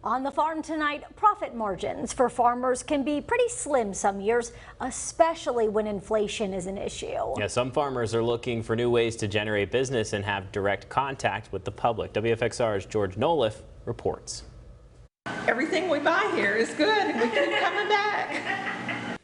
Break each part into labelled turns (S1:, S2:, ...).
S1: On the farm tonight, profit margins for farmers can be pretty slim some years, especially when inflation is an issue.
S2: Yeah, some farmers are looking for new ways to generate business and have direct contact with the public. WFXR's George Noliff reports.
S3: Everything we buy here is good and we keep coming back.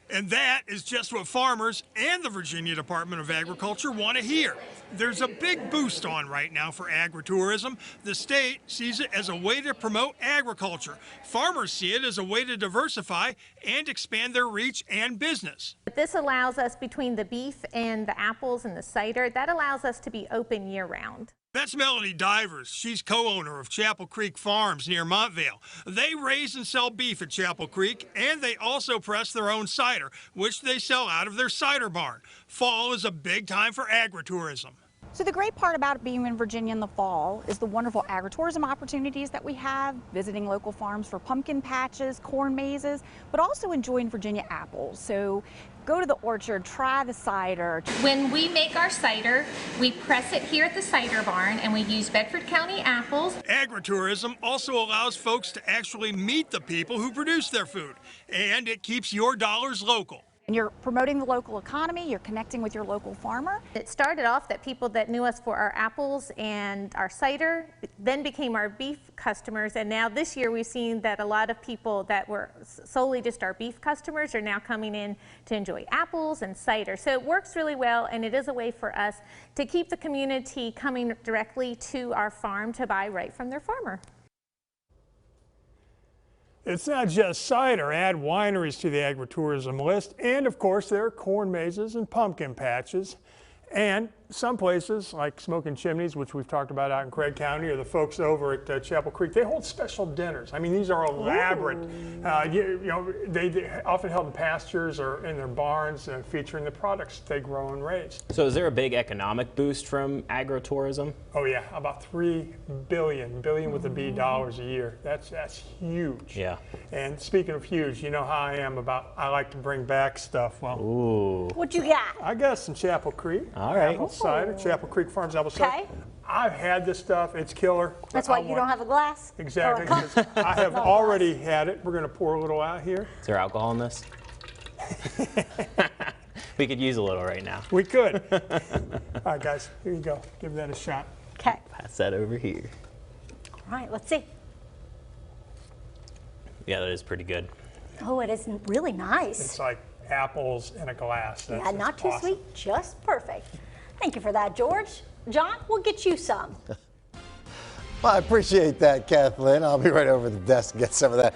S4: And that is just what farmers and the Virginia Department of Agriculture want to hear. There's a big boost on right now for agritourism. The state sees it as a way to promote agriculture. Farmers see it as a way to diversify and expand their reach and business.
S5: This allows us, between the beef and the apples and the cider, that allows us to be open year-round.
S4: That's Melody Divers. She's co-owner of Chapel Creek Farms near Montvale. They raise and sell beef at Chapel Creek, and they also press their own cider, which they sell out of their cider barn. Fall is a big time for agritourism.
S6: So the great part about being in Virginia in the fall is the wonderful agritourism opportunities that we have, visiting local farms for pumpkin patches, corn mazes, but also enjoying Virginia apples. So go to the orchard, try the cider.
S7: When we make our cider, we press it here at the cider barn and we use Bedford County apples.
S4: Agritourism also allows folks to actually meet the people who produce their food, and it keeps your dollars local.
S6: And you're promoting the local economy, you're connecting with your local farmer.
S5: It started off that people that knew us for our apples and our cider then became our beef customers, and now this year we've seen that a lot of people that were solely just our beef customers are now coming in to enjoy apples and cider. So it works really well, and it is a way for us to keep the community coming directly to our farm to buy right from their farmer.
S4: It's not just cider. Add wineries to the agritourism list. And of course, there are corn mazes and pumpkin patches. And some places like Smoking Chimneys, which we've talked about out in Craig County, or the folks over at Chapel Creek, they hold special dinners. I mean, these are elaborate. They often held in pastures or in their barns, featuring the products they grow and raise.
S2: So is there a big economic boost from agritourism?
S4: Oh yeah, about $3 billion with a B dollars a year. That's huge.
S2: Yeah.
S4: And speaking of huge, you know how I am about, I like to bring back stuff. Well,
S2: ooh.
S1: What you got?
S4: I got some Chapel Creek.
S2: All right.
S4: Apple cider, Chapel Creek Farms apple cider.
S1: Okay.
S4: I've had this stuff. It's killer.
S1: That's why you don't have a glass?
S4: Exactly.
S1: Or a cup?
S4: 'Cause I have already had it. We're going to pour a little out here.
S2: Is there alcohol in this? We could use a little right now.
S4: We could. All right, guys, here you go. Give that a shot.
S1: Okay.
S2: Pass that over here.
S1: All right, let's see.
S2: Yeah, that is pretty good.
S1: Oh, it is really nice.
S4: It's like apples in a glass.
S1: Yeah, not too
S4: awesome.
S1: sweet, just perfect. Thank you for that, George. John, we'll get you some.
S8: Well, I appreciate that, Kathleen. I'll be right over the desk to get some of that.